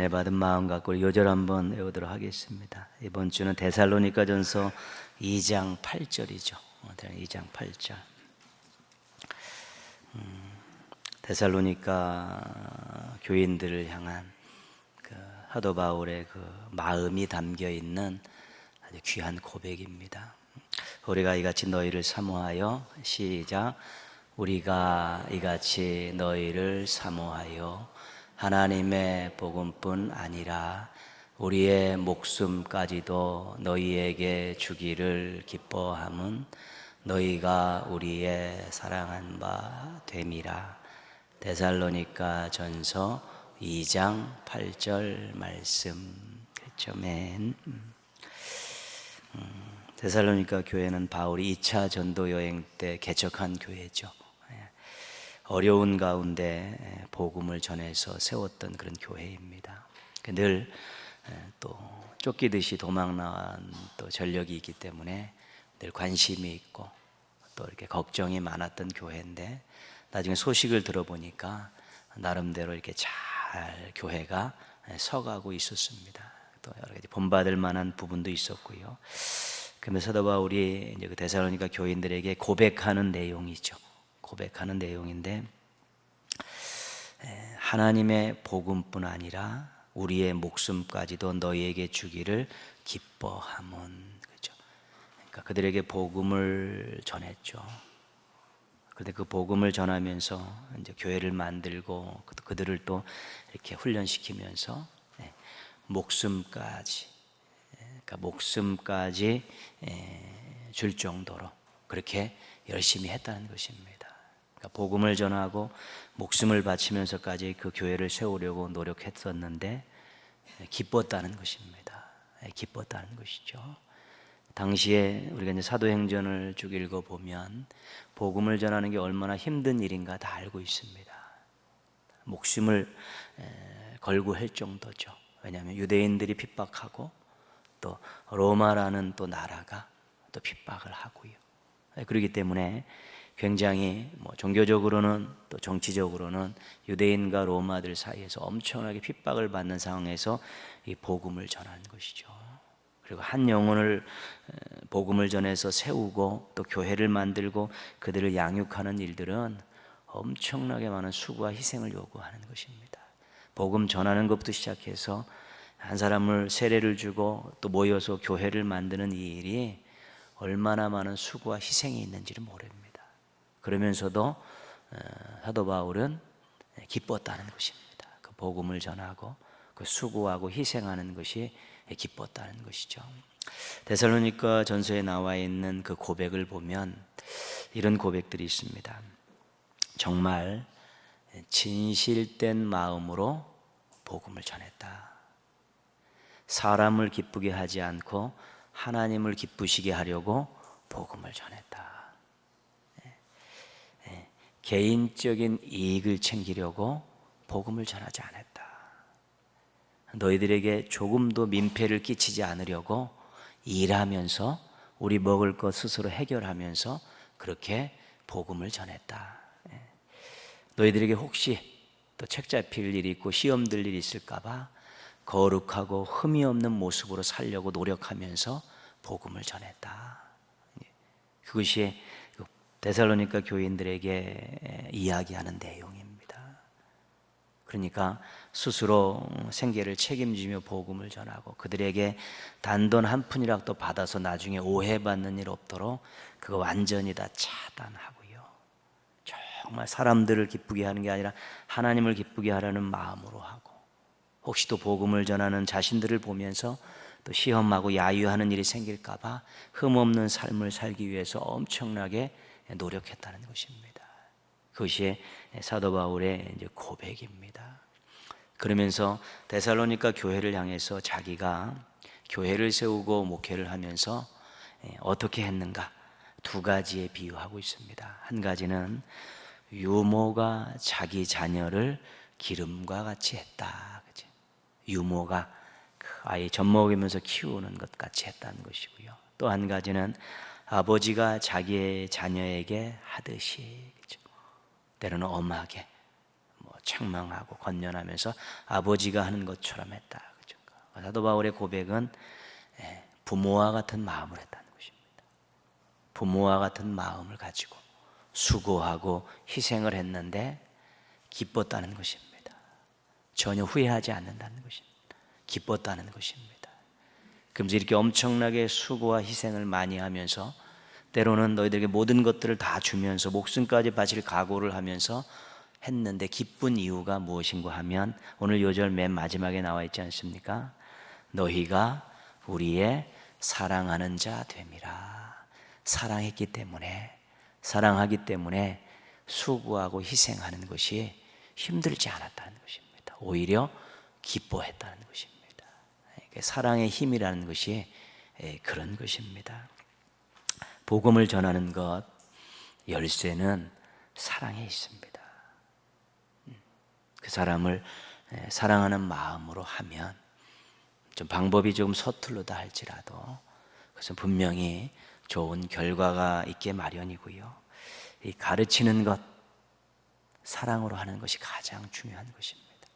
은혜 받은 마음 갖고 요절 한번 외우도록 하겠습니다. 이번 주는 데살로니가전서 2장 8절이죠. 2장 8절. 데살로니가 교인들을 향한 그 사도 바울의 그 마음이 담겨 있는 아주 귀한 고백입니다. 우리가 이같이 너희를 사모하여, 시작, 우리가 이같이 너희를 사모하여 하나님의 복음뿐 아니라 우리의 목숨까지도 너희에게 주기를 기뻐함은 너희가 우리의 사랑한 바 됨이라. 데살로니가 전서 2장 8절 말씀. 그렇죠. 맨. 데살로니가 교회는 바울이 2차 전도 여행 때 개척한 교회죠. 어려운 가운데 복음을 전해서 세웠던 그런 교회입니다. 늘 또 쫓기듯이 도망 나온 또 전력이 있기 때문에 늘 관심이 있고 또 이렇게 걱정이 많았던 교회인데, 나중에 소식을 들어보니까 나름대로 이렇게 잘 교회가 서가고 있었습니다. 또 여러 가지 본받을 만한 부분도 있었고요. 그러면서 사도 바울이 이제 그 데살로니가 교인들에게 고백하는 내용이죠. 고백하는 내용인데, 하나님의 복음뿐 아니라 우리의 목숨까지도 너희에게 주기를 기뻐함은, 그렇죠. 그러니까 그들에게 복음을 전했죠. 그런데 그 복음을 전하면서 이제 교회를 만들고 그들을 또 이렇게 훈련시키면서 목숨까지, 그러니까 목숨까지 줄 정도로 그렇게 열심히 했다는 것입니다. 그러니까 복음을 전하고 목숨을 바치면서까지 그 교회를 세우려고 노력했었는데 기뻤다는 것입니다. 기뻤다는 것이죠. 당시에 우리가 이제 사도행전을 쭉 읽어보면 복음을 전하는 게 얼마나 힘든 일인가 다 알고 있습니다. 목숨을 걸고 할 정도죠. 왜냐하면 유대인들이 핍박하고 또 로마라는 또 나라가 또 핍박을 하고요. 그렇기 때문에 굉장히 종교적으로는 또 정치적으로는 유대인과 로마들 사이에서 엄청나게 핍박을 받는 상황에서 이 복음을 전하는 것이죠. 그리고 한 영혼을 복음을 전해서 세우고 또 교회를 만들고 그들을 양육하는 일들은 엄청나게 많은 수고와 희생을 요구하는 것입니다. 복음 전하는 것부터 시작해서 한 사람을 세례를 주고 또 모여서 교회를 만드는 이 일이 얼마나 많은 수고와 희생이 있는지를 모릅니다. 그러면서도 사도 바울은 기뻤다는 것입니다. 그 복음을 전하고 그 수고하고 희생하는 것이 기뻤다는 것이죠. 데살로니가 전서에 나와 있는 그 고백을 보면 이런 고백들이 있습니다. 정말 진실된 마음으로 복음을 전했다. 사람을 기쁘게 하지 않고 하나님을 기쁘시게 하려고 복음을 전했다. 개인적인 이익을 챙기려고 복음을 전하지 않았다. 너희들에게 조금도 민폐를 끼치지 않으려고 일하면서 우리 먹을 것 스스로 해결하면서 그렇게 복음을 전했다. 너희들에게 혹시 또 책 잡힐 일이 있고 시험 들 일이 있을까 봐 거룩하고 흠이 없는 모습으로 살려고 노력하면서 복음을 전했다. 그것이 데살로니가 교인들에게 이야기하는 내용입니다. 그러니까 스스로 생계를 책임지며 복음을 전하고 그들에게 단돈 한 푼이라도 받아서 나중에 오해받는 일 없도록 그거 완전히 다 차단하고요. 정말 사람들을 기쁘게 하는 게 아니라 하나님을 기쁘게 하라는 마음으로 하고, 혹시 또 복음을 전하는 자신들을 보면서 또 시험하고 야유하는 일이 생길까 봐 흠없는 삶을 살기 위해서 엄청나게 노력했다는 것입니다. 그것이 사도 바울의 이제 고백입니다. 그러면서 데살로니가 교회를 향해서 자기가 교회를 세우고 목회를 하면서 어떻게 했는가 두 가지에 비유하고 있습니다. 한 가지는 유모가 자기 자녀를 기름과 같이 했다. 그치? 유모가 그 아이 젖먹이면서 키우는 것 같이 했다는 것이고요. 또 한 가지는 아버지가 자기의 자녀에게 하듯이, 그렇죠? 때로는 엄하게 책망하고 권면하면서 아버지가 하는 것처럼 했다. 그죠? 사도 바울의 고백은 부모와 같은 마음을 했다는 것입니다. 부모와 같은 마음을 가지고 수고하고 희생을 했는데 기뻤다는 것입니다. 전혀 후회하지 않는다는 것입니다. 기뻤다는 것입니다. 그러면서 이렇게 엄청나게 수고와 희생을 많이 하면서 때로는 너희들에게 모든 것들을 다 주면서 목숨까지 바칠 각오를 하면서 했는데 기쁜 이유가 무엇인가 하면 오늘 요절 맨 마지막에 나와 있지 않습니까? 너희가 우리의 사랑하는 자 됨이라. 사랑했기 때문에, 사랑하기 때문에 수고하고 희생하는 것이 힘들지 않았다는 것입니다. 오히려 기뻐했다는 것입니다. 사랑의 힘이라는 것이 그런 것입니다. 복음을 전하는 것, 열쇠는 사랑에 있습니다. 그 사람을 사랑하는 마음으로 하면 좀 방법이 조금 서툴르다 할지라도 그것은 분명히 좋은 결과가 있게 마련이고요. 이 가르치는 것, 사랑으로 하는 것이 가장 중요한 것입니다.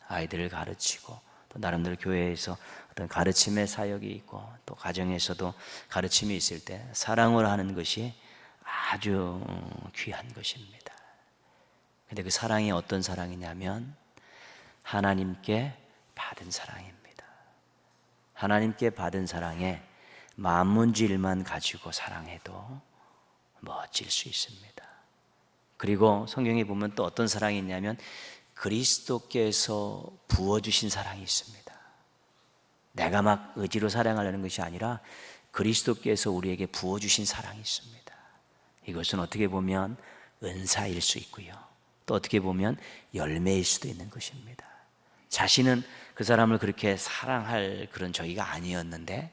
아이들을 가르치고 또 나름대로 교회에서 어떤 가르침의 사역이 있고 또 가정에서도 가르침이 있을 때 사랑으로 하는 것이 아주 귀한 것입니다. 근데 그 사랑이 어떤 사랑이냐면 하나님께 받은 사랑입니다. 하나님께 받은 사랑에 만문질만 가지고 사랑해도 멋질 수 있습니다. 그리고 성경에 보면 또 어떤 사랑이 있냐면 그리스도께서 부어주신 사랑이 있습니다. 내가 막 의지로 사랑하려는 것이 아니라 그리스도께서 우리에게 부어주신 사랑이 있습니다. 이것은 어떻게 보면 은사일 수 있고요. 또 어떻게 보면 열매일 수도 있는 것입니다. 자신은 그 사람을 그렇게 사랑할 그런 저희가 아니었는데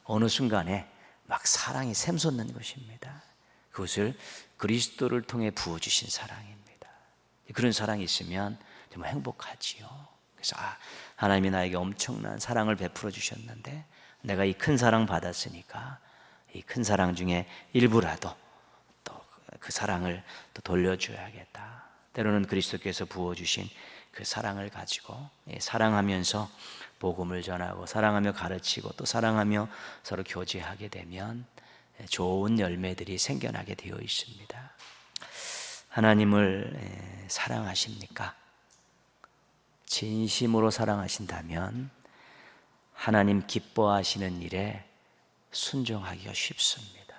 어느 순간에 막 사랑이 샘솟는 것입니다. 그것을 그리스도를 통해 부어주신 사랑입니다. 그런 사랑이 있으면 정말 행복하지요. 그래서 하나님이 나에게 엄청난 사랑을 베풀어 주셨는데 내가 이 큰 사랑 받았으니까 이 큰 사랑 중에 일부라도 또 그 사랑을 또 돌려줘야겠다. 때로는 그리스도께서 부어주신 그 사랑을 가지고 사랑하면서 복음을 전하고 사랑하며 가르치고 또 사랑하며 서로 교제하게 되면 좋은 열매들이 생겨나게 되어 있습니다. 하나님을 사랑하십니까? 진심으로 사랑하신다면 하나님 기뻐하시는 일에 순종하기가 쉽습니다.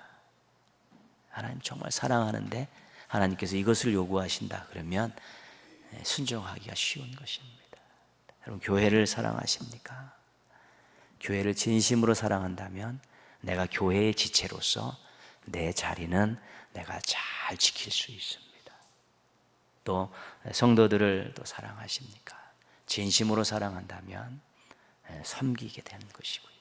하나님 정말 사랑하는데 하나님께서 이것을 요구하신다 그러면 순종하기가 쉬운 것입니다. 여러분 교회를 사랑하십니까? 교회를 진심으로 사랑한다면 내가 교회의 지체로서 내 자리는 내가 잘 지킬 수 있습니다. 또 성도들을 또 사랑하십니까? 진심으로 사랑한다면 섬기게 되는 것이고요.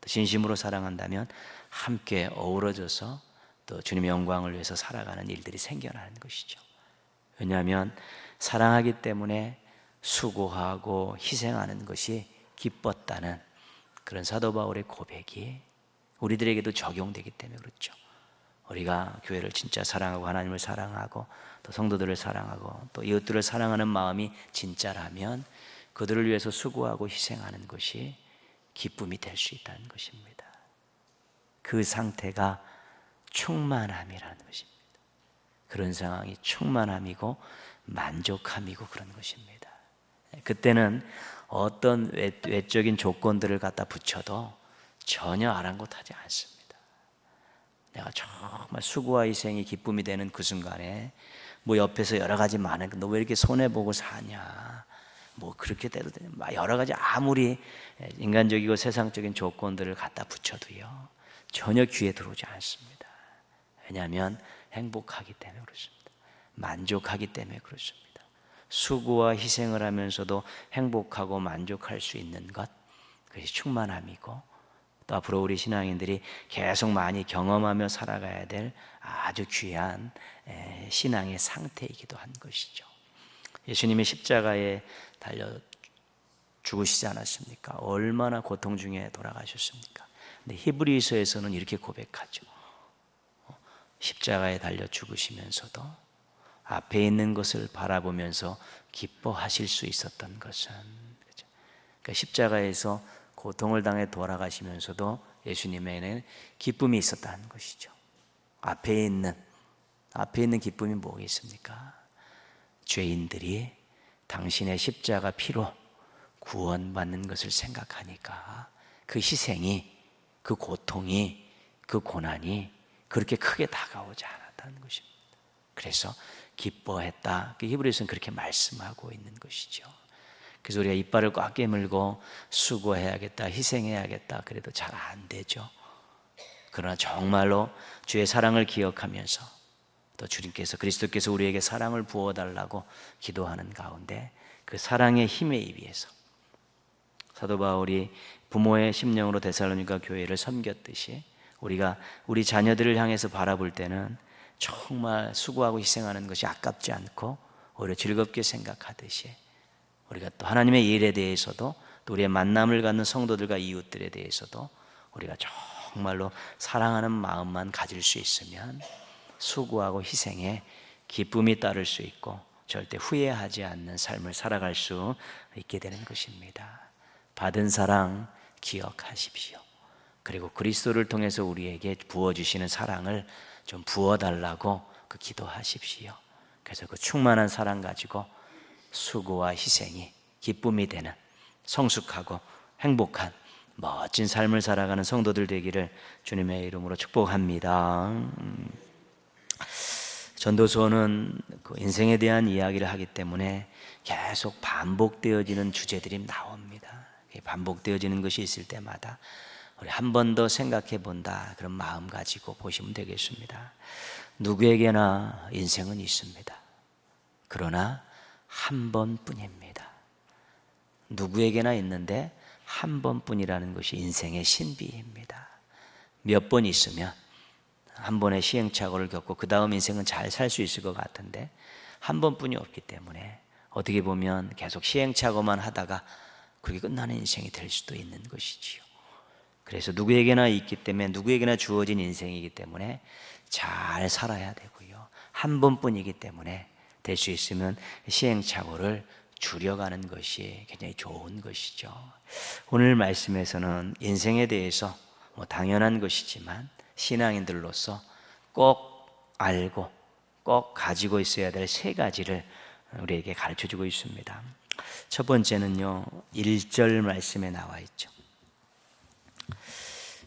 또 진심으로 사랑한다면 함께 어우러져서 또 주님의 영광을 위해서 살아가는 일들이 생겨나는 것이죠. 왜냐하면 사랑하기 때문에 수고하고 희생하는 것이 기뻤다는 그런 사도 바울의 고백이 우리들에게도 적용되기 때문에 그렇죠. 우리가 교회를 진짜 사랑하고 하나님을 사랑하고 또 성도들을 사랑하고 또 이웃들을 사랑하는 마음이 진짜라면 그들을 위해서 수고하고 희생하는 것이 기쁨이 될 수 있다는 것입니다. 그 상태가 충만함이라는 것입니다. 그런 상황이 충만함이고 만족함이고 그런 것입니다. 그때는 어떤 외적인 조건들을 갖다 붙여도 전혀 아랑곳하지 않습니다. 내가 정말 수고와 희생이 기쁨이 되는 그 순간에 뭐 옆에서 여러 가지 많은 너 왜 이렇게 손해보고 사냐 뭐 그렇게 돼도 되냐 여러 가지 아무리 인간적이고 세상적인 조건들을 갖다 붙여도요 전혀 귀에 들어오지 않습니다. 왜냐하면 행복하기 때문에 그렇습니다. 만족하기 때문에 그렇습니다. 수고와 희생을 하면서도 행복하고 만족할 수 있는 것 그것이 충만함이고 또 앞으로 우리 신앙인들이 계속 많이 경험하며 살아가야 될 아주 귀한 신앙의 상태이기도 한 것이죠. 예수님이 십자가에 달려 죽으시지 않았습니까? 얼마나 고통 중에 돌아가셨습니까? 근데 히브리서에서는 이렇게 고백하죠. 십자가에 달려 죽으시면서도 앞에 있는 것을 바라보면서 기뻐하실 수 있었던 것은, 그렇죠? 그러니까 십자가에서 고통을 당해 돌아가시면서도 예수님에게는 기쁨이 있었다는 것이죠. 앞에 있는 기쁨이 뭐겠습니까? 죄인들이 당신의 십자가 피로 구원받는 것을 생각하니까 그 희생이, 그 고통이, 그 고난이 그렇게 크게 다가오지 않았다는 것입니다. 그래서 기뻐했다. 히브리서는 그렇게 말씀하고 있는 것이죠. 그래서 우리가 이빨을 꽉 깨물고 수고해야겠다, 희생해야겠다 그래도 잘 안 되죠. 그러나 정말로 주의 사랑을 기억하면서 또 주님께서, 그리스도께서 우리에게 사랑을 부어달라고 기도하는 가운데 그 사랑의 힘에 의해서 사도 바울이 부모의 심령으로 데살로니가 교회를 섬겼듯이 우리가 우리 자녀들을 향해서 바라볼 때는 정말 수고하고 희생하는 것이 아깝지 않고 오히려 즐겁게 생각하듯이 우리가 또 하나님의 일에 대해서도 또 우리의 만남을 갖는 성도들과 이웃들에 대해서도 우리가 정말로 사랑하는 마음만 가질 수 있으면 수고하고 희생에 기쁨이 따를 수 있고 절대 후회하지 않는 삶을 살아갈 수 있게 되는 것입니다. 받은 사랑 기억하십시오. 그리고 그리스도를 통해서 우리에게 부어주시는 사랑을 좀 부어달라고 기도하십시오. 그래서 그 충만한 사랑 가지고 수고와 희생이 기쁨이 되는 성숙하고 행복한 멋진 삶을 살아가는 성도들 되기를 주님의 이름으로 축복합니다. 전도서는 그 인생에 대한 이야기를 하기 때문에 계속 반복되어지는 주제들이 나옵니다. 반복되어지는 것이 있을 때마다 우리 한 번 더 생각해 본다, 그런 마음 가지고 보시면 되겠습니다. 누구에게나 인생은 있습니다. 그러나 한 번뿐입니다. 누구에게나 있는데 한 번뿐이라는 것이 인생의 신비입니다. 몇 번 있으면 한 번의 시행착오를 겪고 그 다음 인생은 잘 살 수 있을 것 같은데 한 번뿐이 없기 때문에 어떻게 보면 계속 시행착오만 하다가 그렇게 끝나는 인생이 될 수도 있는 것이지요. 그래서 누구에게나 있기 때문에, 누구에게나 주어진 인생이기 때문에 잘 살아야 되고요. 한 번뿐이기 때문에 될 수 있으면 시행착오를 줄여가는 것이 굉장히 좋은 것이죠. 오늘 말씀에서는 인생에 대해서 당연한 것이지만 신앙인들로서 꼭 알고 꼭 가지고 있어야 될 세 가지를 우리에게 가르쳐주고 있습니다. 첫 번째는요, 1절 말씀에 나와 있죠.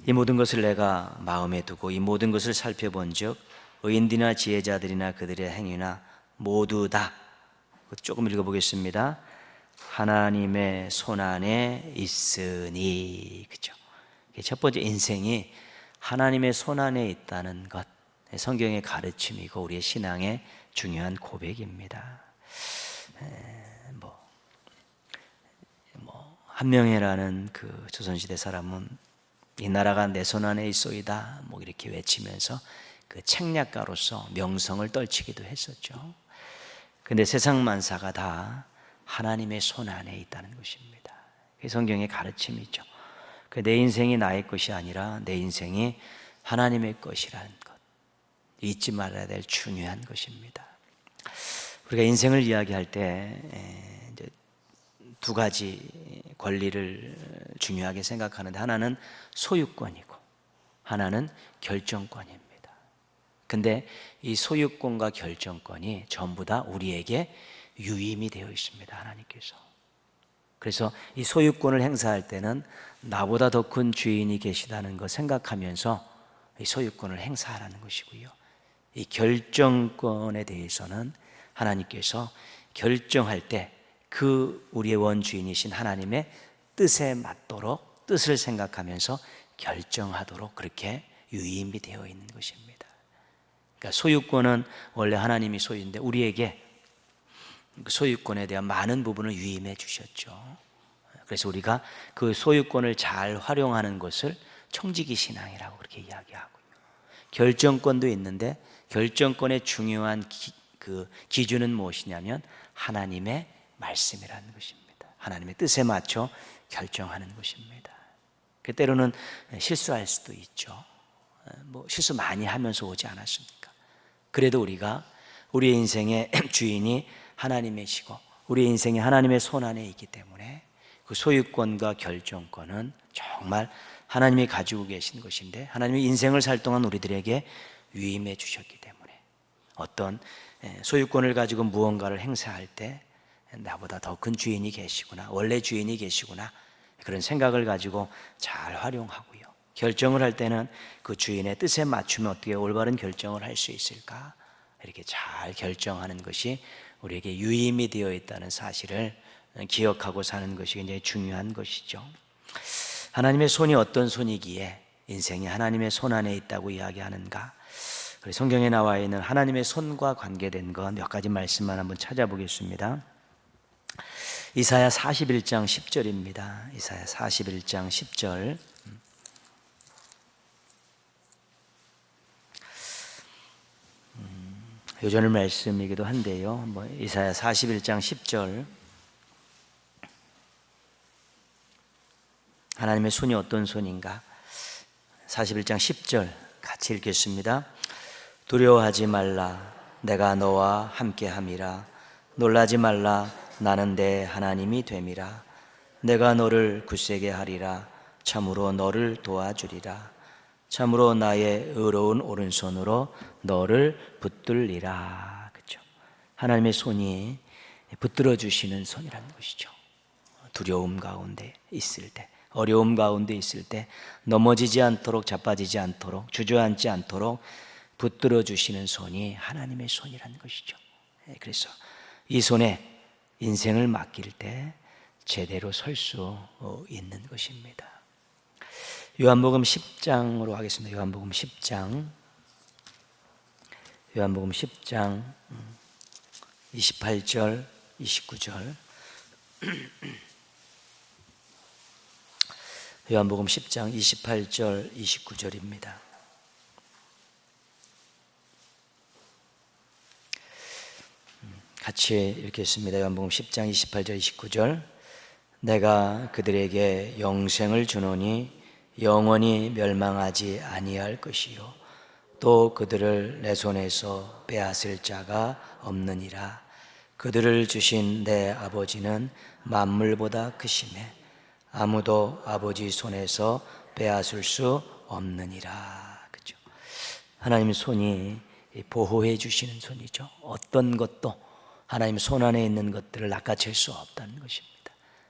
이 모든 것을 내가 마음에 두고 이 모든 것을 살펴본 즉 의인들이나 지혜자들이나 그들의 행위나 모두 다, 조금 읽어보겠습니다. 하나님의 손안에 있으니. 그죠? 첫 번째, 인생이 하나님의 손안에 있다는 것, 성경의 가르침이고 우리의 신앙의 중요한 고백입니다. 한명회라는 그 조선시대 사람은 이 나라가 내 손 안에 있소이다 이렇게 외치면서 그 책략가로서 명성을 떨치기도 했었죠. 근데 세상 만사가 다 하나님의 손 안에 있다는 것입니다. 그게 성경의 가르침이죠. 내 인생이 나의 것이 아니라 내 인생이 하나님의 것이라는 것, 잊지 말아야 될 중요한 것입니다. 우리가 인생을 이야기할 때 두 가지 권리를 중요하게 생각하는데, 하나는 소유권이고 하나는 결정권입니다. 근데 이 소유권과 결정권이 전부 다 우리에게 유임이 되어 있습니다. 하나님께서. 그래서 이 소유권을 행사할 때는 나보다 더 큰 주인이 계시다는 것 생각하면서 이 소유권을 행사하라는 것이고요. 이 결정권에 대해서는 하나님께서 결정할 때 그 우리의 원주인이신 하나님의 뜻에 맞도록 뜻을 생각하면서 결정하도록 그렇게 유임이 되어 있는 것입니다. 그러니까 소유권은 원래 하나님이 소유인데 우리에게 그 소유권에 대한 많은 부분을 유임해 주셨죠. 그래서 우리가 그 소유권을 잘 활용하는 것을 청지기 신앙이라고 그렇게 이야기하고요. 결정권도 있는데 결정권의 중요한 그 기준은 무엇이냐면 하나님의 말씀이라는 것입니다. 하나님의 뜻에 맞춰 결정하는 것입니다. 때로는 실수할 수도 있죠. 실수 많이 하면서 오지 않았습니까? 그래도 우리가 우리의 인생의 주인이 하나님이시고 우리의 인생이 하나님의 손 안에 있기 때문에 그 소유권과 결정권은 정말 하나님이 가지고 계신 것인데, 하나님이 인생을 살 동안 우리들에게 위임해 주셨기 때문에 어떤 소유권을 가지고 무언가를 행사할 때 나보다 더 큰 주인이 계시구나, 원래 주인이 계시구나, 그런 생각을 가지고 잘 활용하고요, 결정을 할 때는 그 주인의 뜻에 맞추면 어떻게 올바른 결정을 할 수 있을까, 이렇게 잘 결정하는 것이 우리에게 유임이 되어 있다는 사실을 기억하고 사는 것이 굉장히 중요한 것이죠. 하나님의 손이 어떤 손이기에 인생이 하나님의 손 안에 있다고 이야기하는가? 성경에 나와 있는 하나님의 손과 관계된 것 몇 가지 말씀만 한번 찾아보겠습니다. 이사야 41장 10절입니다. 이사야 41장 10절. 요전의 말씀이기도 한데요. 이사야 41장 10절. 하나님의 손이 어떤 손인가? 41장 10절 같이 읽겠습니다. 두려워하지 말라. 내가 너와 함께함이라. 놀라지 말라. 나는 내 하나님이 됨이라. 내가 너를 굳세게 하리라. 참으로 너를 도와주리라. 참으로 나의 의로운 오른손으로 너를 붙들리라. 그렇죠? 하나님의 손이 붙들어 주시는 손이라는 것이죠. 두려움 가운데 있을 때, 어려움 가운데 있을 때 넘어지지 않도록, 자빠지지 않도록, 주저앉지 않도록 붙들어 주시는 손이 하나님의 손이라는 것이죠. 그래서 이 손에 인생을 맡길 때 제대로 설 수 있는 것입니다. 요한복음 10장으로 하겠습니다. 요한복음 10장 28절 29절. 요한복음 10장 28절 29절입니다. 같이 읽겠습니다. 요한복음 10장 28절 29절. 내가 그들에게 영생을 주노니 영원히 멸망하지 아니할 것이요 또 그들을 내 손에서 빼앗을 자가 없느니라. 그들을 주신 내 아버지는 만물보다 크심에 아무도 아버지 손에서 빼앗을 수 없느니라. 그렇죠? 하나님의 손이 보호해 주시는 손이죠. 어떤 것도 하나님 손 안에 있는 것들을 낚아챌 수 없다는 것입니다.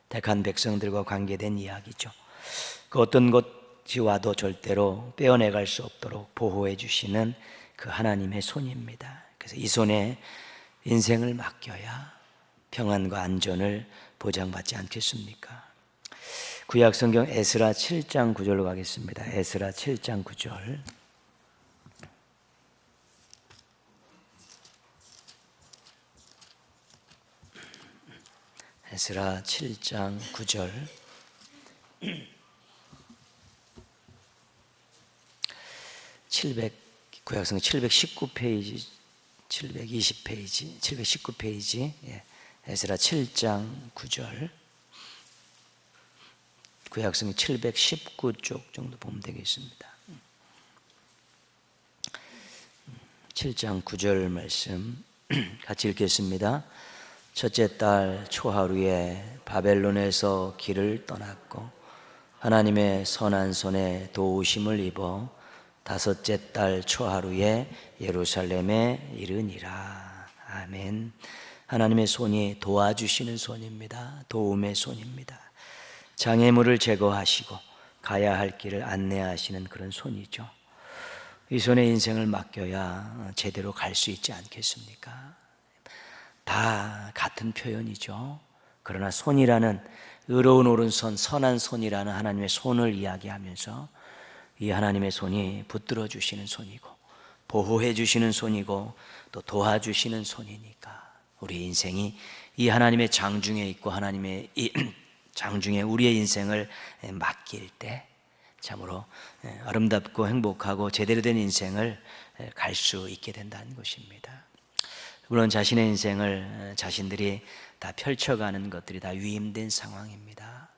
택한 백성들과 관계된 이야기죠. 그 어떤 것이 와도 절대로 빼어내갈 수 없도록 보호해 주시는 그 하나님의 손입니다. 그래서 이 손에 인생을 맡겨야 평안과 안전을 보장받지 않겠습니까? 구약 성경 에스라 7장 9절로 가겠습니다. 에스라 7장 9절. 에스라 7장 9절. 구약성경 719페이지, 720페이지, 719페이지. 에스라 7장 9절. 구약성경 719쪽 정도 보면 되겠습니다. 7장 9절 말씀 같이 읽겠습니다. 첫째 달 초하루에 바벨론에서 길을 떠났고 하나님의 선한 손에 도우심을 입어 다섯째 달 초하루에 예루살렘에 이르니라. 아멘. 하나님의 손이 도와주시는 손입니다. 도움의 손입니다. 장애물을 제거하시고 가야 할 길을 안내하시는 그런 손이죠. 이 손에 인생을 맡겨야 제대로 갈 수 있지 않겠습니까? 다 같은 표현이죠. 그러나 손이라는, 의로운 오른손, 선한 손이라는 하나님의 손을 이야기하면서 이 하나님의 손이 붙들어 주시는 손이고 보호해 주시는 손이고 또 도와주시는 손이니까 우리 인생이 이 하나님의 장중에 있고 하나님의 이 장중에 우리의 인생을 맡길 때 참으로 아름답고 행복하고 제대로 된 인생을 갈 수 있게 된다는 것입니다. 물론 자신의 인생을 자신들이 다 펼쳐가는 것들이 다 위임된 상황입니다.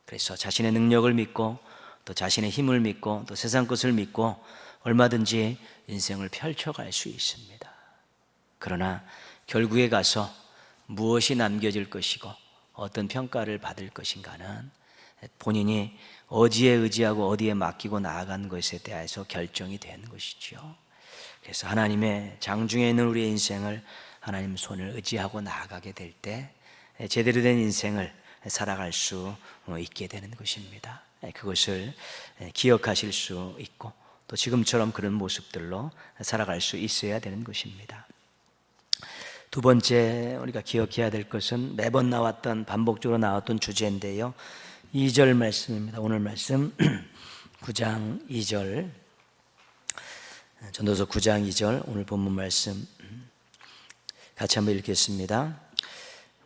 그래서 자신의 능력을 믿고 또 자신의 힘을 믿고 또 세상 것을 믿고 얼마든지 인생을 펼쳐갈 수 있습니다. 그러나 결국에 가서 무엇이 남겨질 것이고 어떤 평가를 받을 것인가는 본인이 어디에 의지하고 어디에 맡기고 나아간 것에 대해서 결정이 되는 것이죠. 그래서 하나님의 장중에 있는 우리의 인생을 하나님 손을 의지하고 나아가게 될 때 제대로 된 인생을 살아갈 수 있게 되는 것입니다. 그것을 기억하실 수 있고 또 지금처럼 그런 모습들로 살아갈 수 있어야 되는 것입니다. 두 번째 우리가 기억해야 될 것은 매번 나왔던 반복적으로 나왔던 주제인데요, 2절 말씀입니다. 오늘 말씀 9장 2절, 전도서 9장 2절 오늘 본문 말씀 같이 한번 읽겠습니다.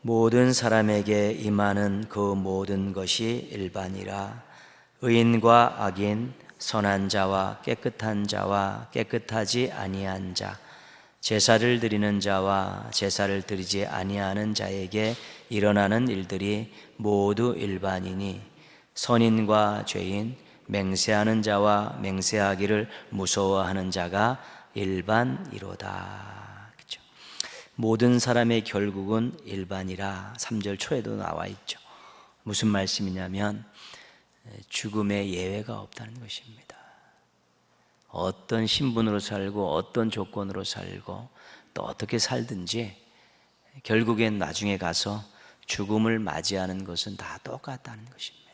모든 사람에게 임하는 그 모든 것이 일반이라. 의인과 악인, 선한 자와 깨끗한 자와 깨끗하지 아니한 자, 제사를 드리는 자와 제사를 드리지 아니하는 자에게 일어나는 일들이 모두 일반이니 선인과 죄인, 맹세하는 자와 맹세하기를 무서워하는 자가 일반이로다. 그렇죠? 모든 사람의 결국은 일반이라 3절 초에도 나와 있죠. 무슨 말씀이냐면 죽음의 예외가 없다는 것입니다. 어떤 신분으로 살고 어떤 조건으로 살고 또 어떻게 살든지 결국엔 나중에 가서 죽음을 맞이하는 것은 다 똑같다는 것입니다.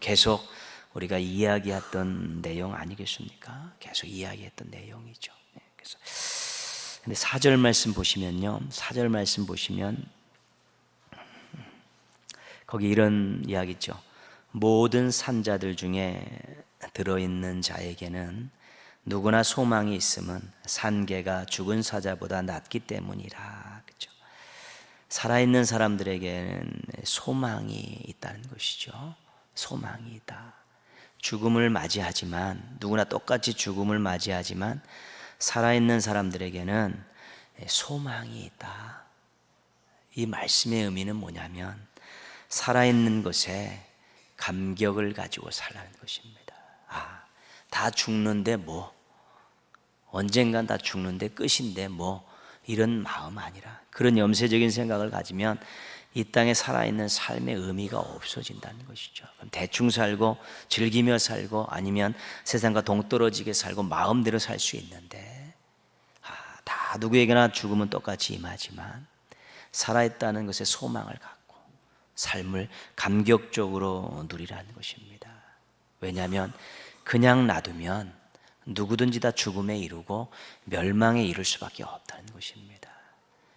계속 우리가 이야기했던 내용 아니겠습니까? 계속 이야기했던 내용이죠. 그래서 근데 4절 말씀 보시면요, 4절 말씀 보시면 거기 이런 이야기 있죠. 모든 산자들 중에 들어있는 자에게는 누구나 소망이 있음은 산개가 죽은 사자보다 낫기 때문이라. 그렇죠? 살아있는 사람들에게는 소망이 있다는 것이죠. 소망이 있다. 죽음을 맞이하지만, 누구나 똑같이 죽음을 맞이하지만 살아있는 사람들에게는 소망이 있다. 이 말씀의 의미는 뭐냐면 살아있는 것에 감격을 가지고 살라는 것입니다. 다 죽는데 뭐, 언젠간 다 죽는데 끝인데 뭐, 이런 마음 아니라, 그런 염세적인 생각을 가지면 이 땅에 살아있는 삶의 의미가 없어진다는 것이죠. 그럼 대충 살고 즐기며 살고 아니면 세상과 동떨어지게 살고 마음대로 살 수 있는데, 다 누구에게나 죽음은 똑같이 임하지만 살아있다는 것에 소망을 갖고 삶을 감격적으로 누리라는 것입니다. 왜냐하면 그냥 놔두면 누구든지 다 죽음에 이르고 멸망에 이를 수밖에 없다는 것입니다.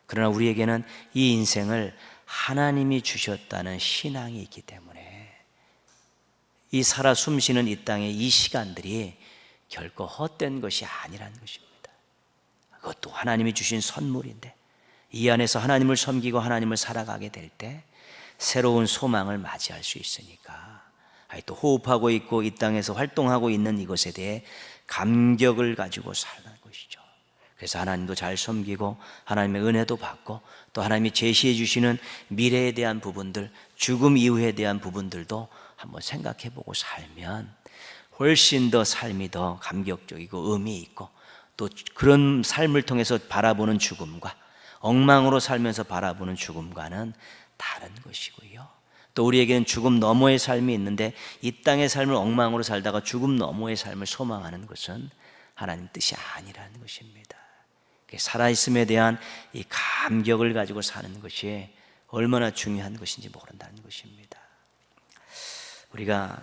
그러나 우리에게는 이 인생을 하나님이 주셨다는 신앙이 있기 때문에 이 살아 숨쉬는 이 땅의 이 시간들이 결코 헛된 것이 아니라는 것입니다. 그것도 하나님이 주신 선물인데 이 안에서 하나님을 섬기고 하나님을 살아가게 될 때 새로운 소망을 맞이할 수 있으니까 또 호흡하고 있고 이 땅에서 활동하고 있는 이것에 대해 감격을 가지고 살는 것이죠. 그래서 하나님도 잘 섬기고 하나님의 은혜도 받고 또 하나님이 제시해 주시는 미래에 대한 부분들, 죽음 이후에 대한 부분들도 한번 생각해 보고 살면 훨씬 더 삶이 더 감격적이고 의미 있고 또 그런 삶을 통해서 바라보는 죽음과 엉망으로 살면서 바라보는 죽음과는 다른 것이고요. 또 우리에게는 죽음 너머의 삶이 있는데 이 땅의 삶을 엉망으로 살다가 죽음 너머의 삶을 소망하는 것은 하나님 뜻이 아니라는 것입니다. 살아있음에 대한 이 감격을 가지고 사는 것이 얼마나 중요한 것인지 모른다는 것입니다. 우리가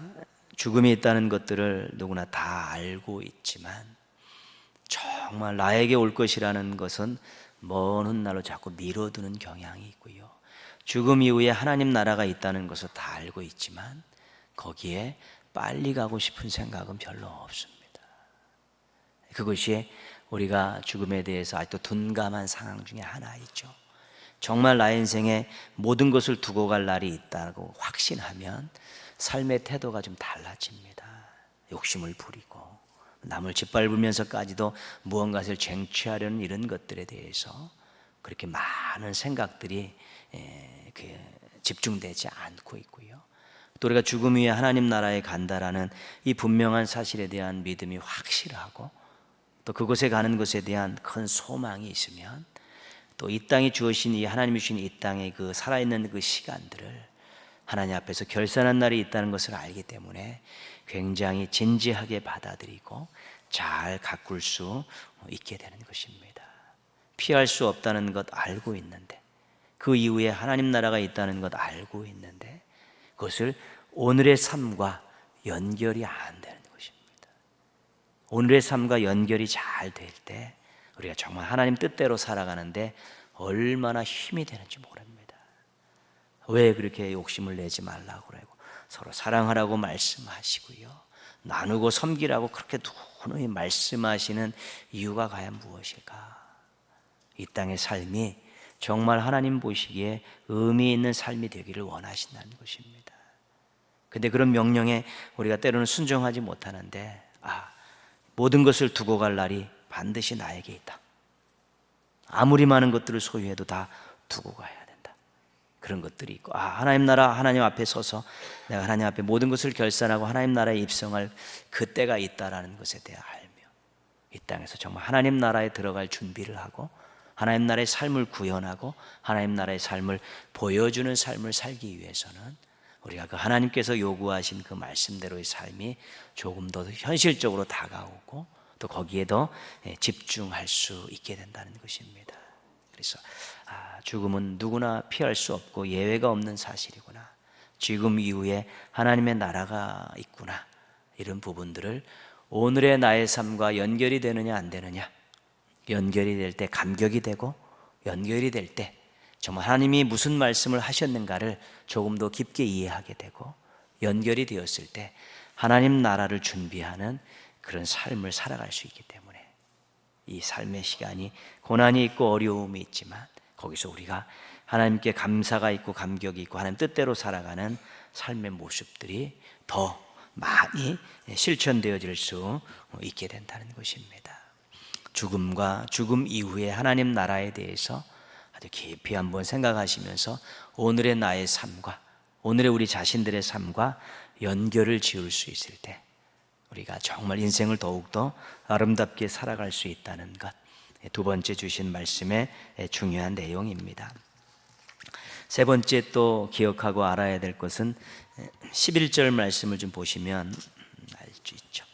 죽음이 있다는 것들을 누구나 다 알고 있지만 정말 나에게 올 것이라는 것은 먼 훗날로 자꾸 미뤄두는 경향이 있고요. 죽음 이후에 하나님 나라가 있다는 것을 다 알고 있지만 거기에 빨리 가고 싶은 생각은 별로 없습니다. 그것이 우리가 죽음에 대해서 아직도 둔감한 상황 중에 하나이죠. 정말 나의 인생에 모든 것을 두고 갈 날이 있다고 확신하면 삶의 태도가 좀 달라집니다. 욕심을 부리고 남을 짓밟으면서까지도 무언가를 쟁취하려는 이런 것들에 대해서 그렇게 많은 생각들이 집중되지 않고 있고요. 또 우리가 죽음 위에 하나님 나라에 간다라는 이 분명한 사실에 대한 믿음이 확실하고 또 그곳에 가는 것에 대한 큰 소망이 있으면 또 이 땅에 주어진 이 하나님이 주신 이 땅의 그 살아있는 그 시간들을 하나님 앞에서 결산한 날이 있다는 것을 알기 때문에 굉장히 진지하게 받아들이고 잘 가꿀 수 있게 되는 것입니다. 피할 수 없다는 것 알고 있는데, 그 이후에 하나님 나라가 있다는 것 알고 있는데 그것을 오늘의 삶과 연결이 안 되는 것입니다. 오늘의 삶과 연결이 잘 될 때 우리가 정말 하나님 뜻대로 살아가는데 얼마나 힘이 되는지 모릅니다. 왜 그렇게 욕심을 내지 말라고 그러고 서로 사랑하라고 말씀하시고요, 나누고 섬기라고 그렇게 누누이 말씀하시는 이유가 과연 무엇일까? 이 땅의 삶이 정말 하나님 보시기에 의미 있는 삶이 되기를 원하신다는 것입니다. 근데 그런 명령에 우리가 때로는 순종하지 못하는데, 모든 것을 두고 갈 날이 반드시 나에게 있다. 아무리 많은 것들을 소유해도 다 두고 가야 된다. 그런 것들이 있고, 하나님 나라, 하나님 앞에 서서 내가 하나님 앞에 모든 것을 결산하고 하나님 나라에 입성할 그때가 있다라는 것에 대해 알며 이 땅에서 정말 하나님 나라에 들어갈 준비를 하고 하나님 나라의 삶을 구현하고 하나님 나라의 삶을 보여주는 삶을 살기 위해서는 우리가 그 하나님께서 요구하신 그 말씀대로의 삶이 조금 더 현실적으로 다가오고 또 거기에 더 집중할 수 있게 된다는 것입니다. 그래서 죽음은 누구나 피할 수 없고 예외가 없는 사실이구나, 지금 이후에 하나님의 나라가 있구나, 이런 부분들을 오늘의 나의 삶과 연결이 되느냐 안 되느냐, 연결이 될 때 감격이 되고 연결이 될 때 정말 하나님이 무슨 말씀을 하셨는가를 조금 더 깊게 이해하게 되고 연결이 되었을 때 하나님 나라를 준비하는 그런 삶을 살아갈 수 있기 때문에 이 삶의 시간이 고난이 있고 어려움이 있지만 거기서 우리가 하나님께 감사가 있고 감격이 있고 하나님 뜻대로 살아가는 삶의 모습들이 더 많이 실천되어질 수 있게 된다는 것입니다. 죽음과 죽음 이후에 하나님 나라에 대해서 아주 깊이 한번 생각하시면서 오늘의 나의 삶과 오늘의 우리 자신들의 삶과 연결을 지을 수 있을 때 우리가 정말 인생을 더욱더 아름답게 살아갈 수 있다는 것, 두 번째 주신 말씀의 중요한 내용입니다. 세 번째 또 기억하고 알아야 될 것은 11절 말씀을 좀 보시면 알 수 있죠.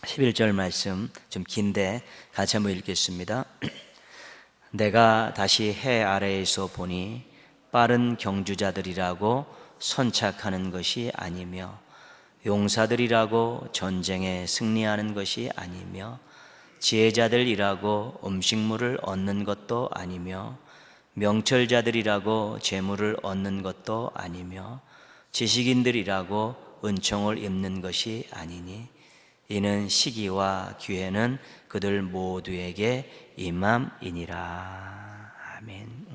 11절 말씀 좀 긴데 같이 한번 읽겠습니다. 내가 다시 해 아래에서 보니 빠른 경주자들이라고 선착하는 것이 아니며 용사들이라고 전쟁에 승리하는 것이 아니며 지혜자들이라고 음식물을 얻는 것도 아니며 명철자들이라고 재물을 얻는 것도 아니며 지식인들이라고 은총을 입는 것이 아니니 이는 시기와 기회는 그들 모두에게 임함이니라. 아멘.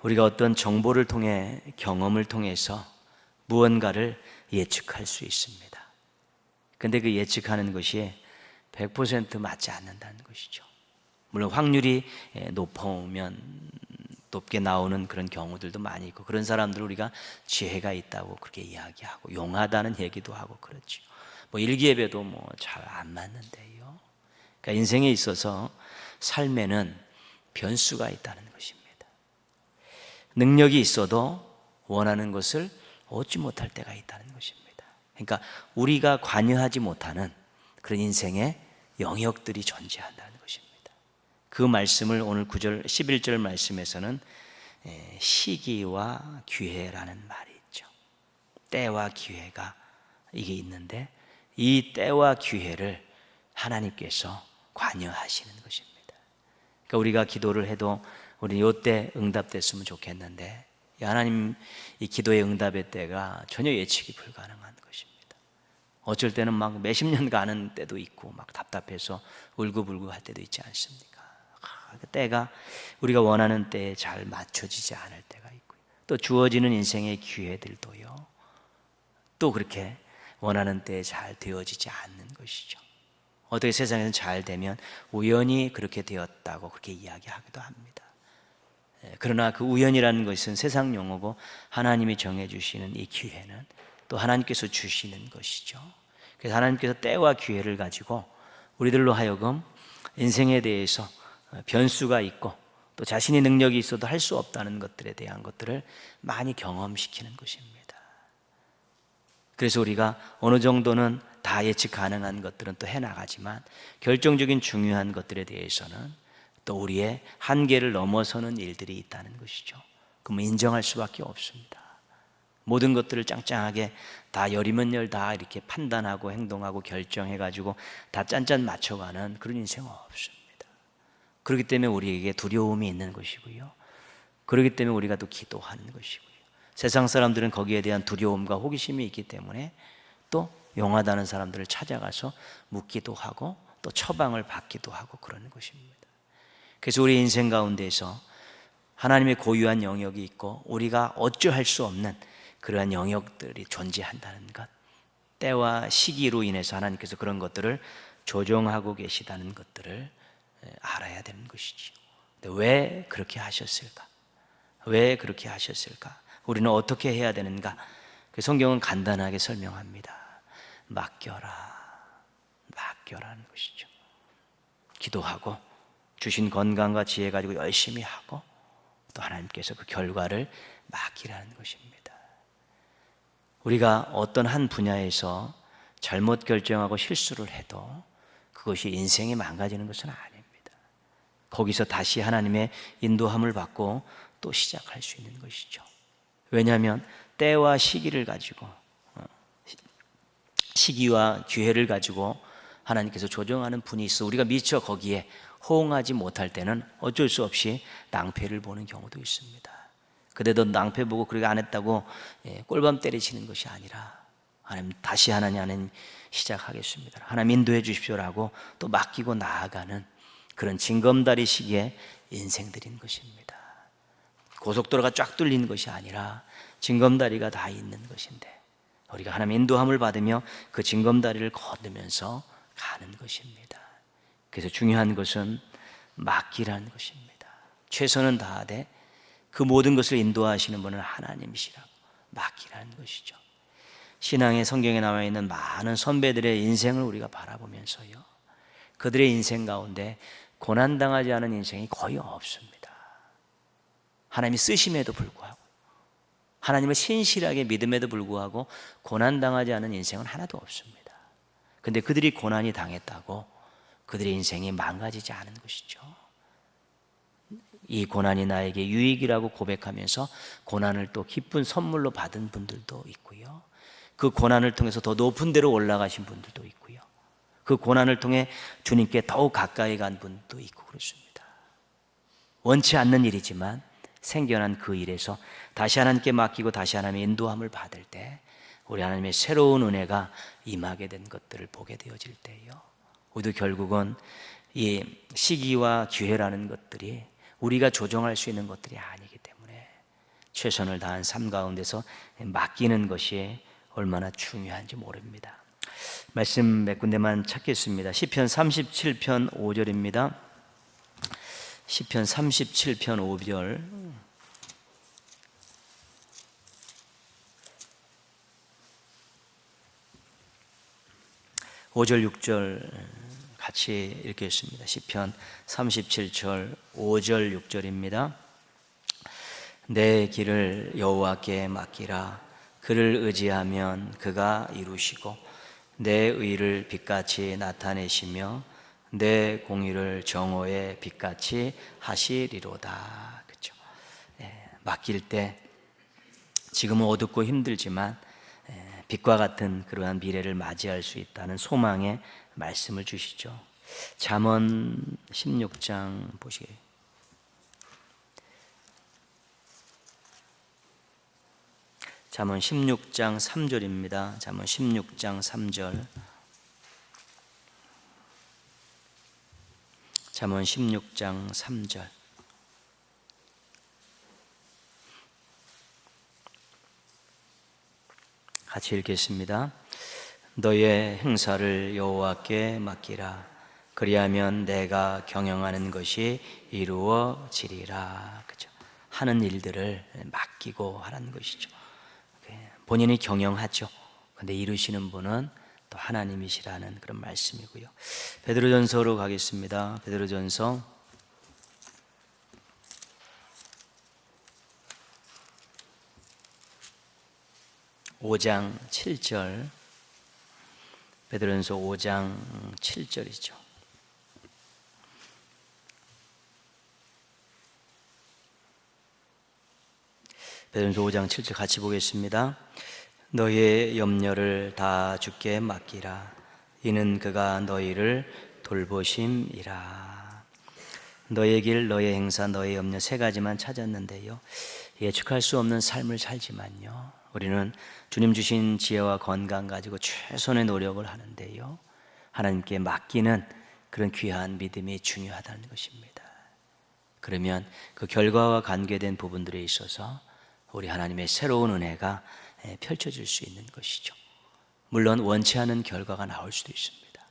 우리가 어떤 정보를 통해 경험을 통해서 무언가를 예측할 수 있습니다. 근데 그 예측하는 것이 100% 맞지 않는다는 것이죠. 물론 확률이 높게 나오는 그런 경우들도 많이 있고 그런 사람들 우리가 지혜가 있다고 그렇게 이야기하고 용하다는 얘기도 하고 그렇죠. 일기예배도 잘 안 맞는데요. 그러니까 인생에 있어서 삶에는 변수가 있다는 것입니다. 능력이 있어도 원하는 것을 얻지 못할 때가 있다는 것입니다. 그러니까 우리가 관여하지 못하는 그런 인생의 영역들이 존재한다는 것입니다. 그 말씀을 오늘 9절 11절 말씀에서는 시기와 기회라는 말이 있죠. 때와 기회가 이게 있는데 이 때와 기회를 하나님께서 관여하시는 것입니다. 그러니까 우리가 기도를 해도 우리 이때 응답됐으면 좋겠는데 하나님 이 기도의 응답의 때가 전혀 예측이 불가능한 것입니다. 어쩔 때는 막 몇십 년 가는 때도 있고 막 답답해서 울고불고 할 때도 있지 않습니까? 그 때가 우리가 원하는 때에 잘 맞춰지지 않을 때가 있고요. 또 주어지는 인생의 기회들도요, 또 그렇게 원하는 때에 잘 되어지지 않는 것이죠. 어떻게 세상에서 잘 되면 우연히 그렇게 되었다고 그렇게 이야기하기도 합니다. 그러나 그 우연이라는 것은 세상 용어고 하나님이 정해주시는 이 기회는 또 하나님께서 주시는 것이죠. 그래서 하나님께서 때와 기회를 가지고 우리들로 하여금 인생에 대해서 변수가 있고 또 자신의 능력이 있어도 할 수 없다는 것들에 대한 것들을 많이 경험시키는 것입니다. 그래서 우리가 어느 정도는 다 예측 가능한 것들은 또 해나가지만 결정적인 중요한 것들에 대해서는 또 우리의 한계를 넘어서는 일들이 있다는 것이죠. 그럼 인정할 수밖에 없습니다. 모든 것들을 짱짱하게 다 열이면 열 다 이렇게 판단하고 행동하고 결정해가지고 다 짠짠 맞춰가는 그런 인생은 없습니다. 그렇기 때문에 우리에게 두려움이 있는 것이고요. 그렇기 때문에 우리가 또 기도하는 것이고요. 세상 사람들은 거기에 대한 두려움과 호기심이 있기 때문에 또 용하다는 사람들을 찾아가서 묻기도 하고 또 처방을 받기도 하고 그러는 것입니다. 그래서 우리 인생 가운데서 하나님의 고유한 영역이 있고 우리가 어찌할 수 없는 그러한 영역들이 존재한다는 것, 때와 시기로 인해서 하나님께서 그런 것들을 조정하고 계시다는 것들을 알아야 되는 것이죠. 왜 그렇게 하셨을까? 왜 그렇게 하셨을까? 우리는 어떻게 해야 되는가? 그 성경은 간단하게 설명합니다. 맡겨라는 것이죠. 기도하고 주신 건강과 지혜 가지고 열심히 하고 또 하나님께서 그 결과를 맡기라는 것입니다. 우리가 어떤 한 분야에서 잘못 결정하고 실수를 해도 그것이 인생이 망가지는 것은 아닙니다. 거기서 다시 하나님의 인도함을 받고 또 시작할 수 있는 것이죠. 왜냐하면 때와 시기를 가지고 시기와 기회를 가지고 하나님께서 조정하는 분이 있어 우리가 미처 거기에 호응하지 못할 때는 어쩔 수 없이 낭패를 보는 경우도 있습니다. 그래도 낭패 보고 그렇게 안 했다고 꼴밤 때리시는 것이 아니라 하나님 다시 하나님 시작하겠습니다. 하나님 인도해 주십시오라고 또 맡기고 나아가는 그런 징검다리 시기의 인생들인 것입니다. 고속도로가 쫙 뚫린 것이 아니라 징검다리가 다 있는 것인데 우리가 하나님 인도함을 받으며 그 징검다리를 건너면서 가는 것입니다. 그래서 중요한 것은 맡기라는 것입니다. 최선은 다하되 그 모든 것을 인도하시는 분은 하나님이시라고 맡기라는 것이죠. 신앙의 성경에 나와 있는 많은 선배들의 인생을 우리가 바라보면서요, 그들의 인생 가운데 고난당하지 않은 인생이 거의 없습니다. 하나님이 쓰심에도 불구하고 하나님을 신실하게 믿음에도 불구하고 고난당하지 않은 인생은 하나도 없습니다. 그런데 그들이 고난이 당했다고 그들의 인생이 망가지지 않은 것이죠. 이 고난이 나에게 유익이라고 고백하면서 고난을 또 기쁜 선물로 받은 분들도 있고요, 그 고난을 통해서 더 높은 데로 올라가신 분들도 있고요, 그 고난을 통해 주님께 더욱 가까이 간 분도 있고 그렇습니다. 원치 않는 일이지만 생겨난 그 일에서 다시 하나님께 맡기고 다시 하나님의 인도함을 받을 때 우리 하나님의 새로운 은혜가 임하게 된 것들을 보게 되어질 때요, 우리도 결국은 이 시기와 기회라는 것들이 우리가 조정할 수 있는 것들이 아니기 때문에 최선을 다한 삶 가운데서 맡기는 것이 얼마나 중요한지 모릅니다. 말씀 몇 군데만 찾겠습니다. 시편 37편 5절입니다. 시편 37편 5절. (5절) (6절) 같이 읽겠습니다. 시편 37절 5절 6절입니다. 내 길을 여호와께 맡기라. 그를 의지하면 그가 이루시고 내 의를 빛같이 나타내시며 내 공의를 정오의 빛같이 하시리로다. 그렇죠? 맡길 때 지금은 어둡고 힘들지만 빛과 같은 그러한 미래를 맞이할 수 있다는 소망의 말씀을 주시죠. 잠언 16장 보시게요. 잠언 16장 3절입니다. 잠언 16장 3절. 잠언 16장 3절. 같이 읽겠습니다. 너의 행사를 여호와께 맡기라. 그리하면 내가 경영하는 것이 이루어지리라. 그죠? 하는 일들을 맡기고 하라는 것이죠. 본인이 경영하죠. 근데 이루시는 분은 또 하나님이시라는 그런 말씀이고요. 베드로전서로 가겠습니다. 베드로전서 5장 7절, 베드로전서 5장 7절이죠. 베드로전서 5장 7절 같이 보겠습니다. 너희의 염려를 다 주께 맡기라. 이는 그가 너희를 돌보심이라. 너의 길, 너의 행사, 너의 염려 세 가지만 찾았는데요, 예측할 수 없는 삶을 살지만요, 우리는 주님 주신 지혜와 건강 가지고 최선의 노력을 하는데요, 하나님께 맡기는 그런 귀한 믿음이 중요하다는 것입니다. 그러면 그 결과와 관계된 부분들에 있어서 우리 하나님의 새로운 은혜가 펼쳐질 수 있는 것이죠. 물론 원치 않은 결과가 나올 수도 있습니다.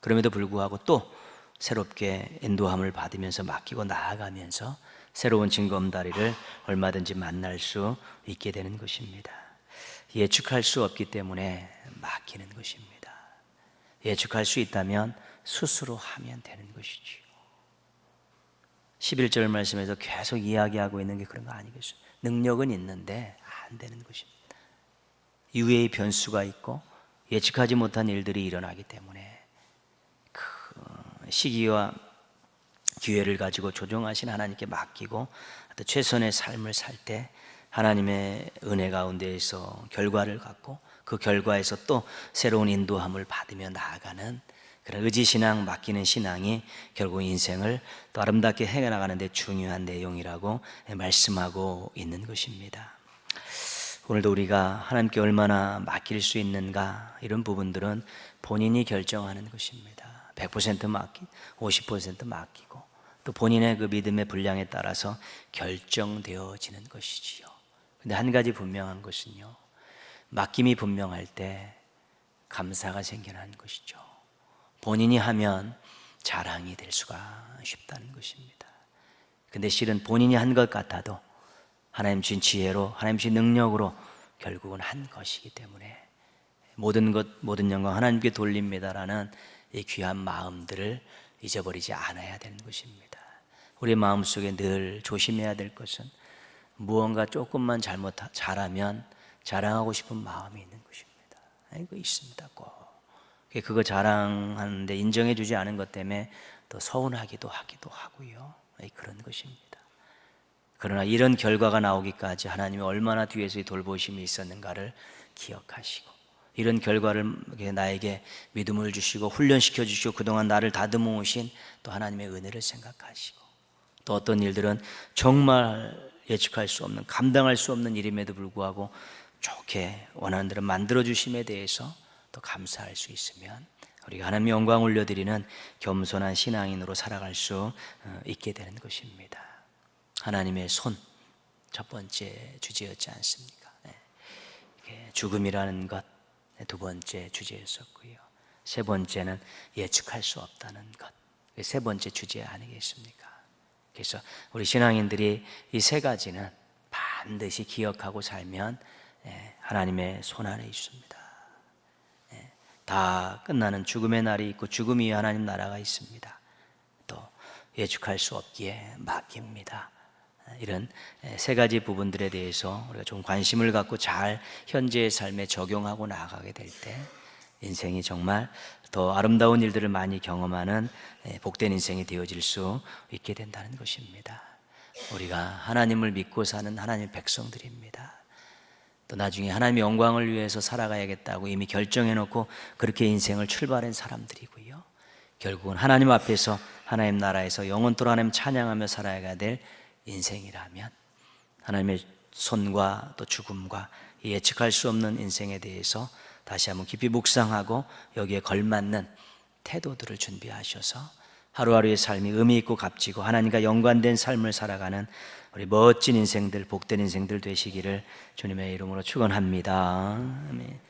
그럼에도 불구하고 또 새롭게 인도함을 받으면서 맡기고 나아가면서 새로운 징검다리를 얼마든지 만날 수 있게 되는 것입니다. 예측할 수 없기 때문에 맡기는 것입니다. 예측할 수 있다면 스스로 하면 되는 것이지요. 11절 말씀에서 계속 이야기하고 있는 게 그런 거 아니겠어요? 능력은 있는데 안 되는 것입니다. 이외의 변수가 있고 예측하지 못한 일들이 일어나기 때문에 그 시기와 기회를 가지고 조정하신 하나님께 맡기고 또 최선의 삶을 살 때 하나님의 은혜 가운데에서 결과를 갖고 그 결과에서 또 새로운 인도함을 받으며 나아가는 그런 의지신앙, 맡기는 신앙이 결국 인생을 또 아름답게 해나가는 데 중요한 내용이라고 말씀하고 있는 것입니다. 오늘도 우리가 하나님께 얼마나 맡길 수 있는가, 이런 부분들은 본인이 결정하는 것입니다. 100% 맡기고 50% 맡기고 또 본인의 그 믿음의 분량에 따라서 결정되어지는 것이지요. 근데 한 가지 분명한 것은요, 맡김이 분명할 때 감사가 생겨나는 것이죠. 본인이 하면 자랑이 될 수가 쉽다는 것입니다. 근데 실은 본인이 한 것 같아도 하나님 주신 지혜로, 하나님 주신 능력으로 결국은 한 것이기 때문에 모든 것, 모든 영광 하나님께 돌립니다라는 이 귀한 마음들을 잊어버리지 않아야 되는 것입니다. 우리 마음속에 늘 조심해야 될 것은 무언가 조금만 잘하면 자랑하고 싶은 마음이 있는 것입니다. 이거 있습니다. 꼭 그거 자랑하는데 인정해 주지 않은 것 때문에 또 서운하기도 하고요. 그런 것입니다. 그러나 이런 결과가 나오기까지 하나님이 얼마나 뒤에서 돌보심이 있었는가를 기억하시고, 이런 결과를 나에게 믿음을 주시고 훈련시켜 주시고 그동안 나를 다듬어 오신 또 하나님의 은혜를 생각하시고, 또 어떤 일들은 정말 예측할 수 없는, 감당할 수 없는 일임에도 불구하고 좋게 원하는 대로 만들어 주심에 대해서 또 감사할 수 있으면 우리가 하나님의 영광 올려드리는 겸손한 신앙인으로 살아갈 수 있게 되는 것입니다. 하나님의 손, 첫 번째 주제였지 않습니까? 죽음이라는 것 두 번째 주제였었고요. 세 번째는 예측할 수 없다는 것, 세 번째 주제 아니겠습니까? 그래서 우리 신앙인들이 이 세 가지는 반드시 기억하고 살면 하나님의 손 안에 있습니다. 다 끝나는 죽음의 날이 있고 죽음 이후에 하나님 나라가 있습니다. 또 예측할 수 없기에 맡깁니다. 이런 세 가지 부분들에 대해서 우리가 좀 관심을 갖고 잘 현재의 삶에 적용하고 나아가게 될 때 인생이 정말 더 아름다운 일들을 많이 경험하는 복된 인생이 되어질 수 있게 된다는 것입니다. 우리가 하나님을 믿고 사는 하나님의 백성들입니다. 또 나중에 하나님의 영광을 위해서 살아가야겠다고 이미 결정해놓고 그렇게 인생을 출발한 사람들이고요, 결국은 하나님 앞에서 하나님 나라에서 영원토록 하나님 찬양하며 살아야 될 인생이라면 하나님의 손과 또 죽음과 예측할 수 없는 인생에 대해서 다시 한번 깊이 묵상하고 여기에 걸맞는 태도들을 준비하셔서 하루하루의 삶이 의미 있고 값지고 하나님과 연관된 삶을 살아가는 우리 멋진 인생들, 복된 인생들 되시기를 주님의 이름으로 축원합니다. 아멘.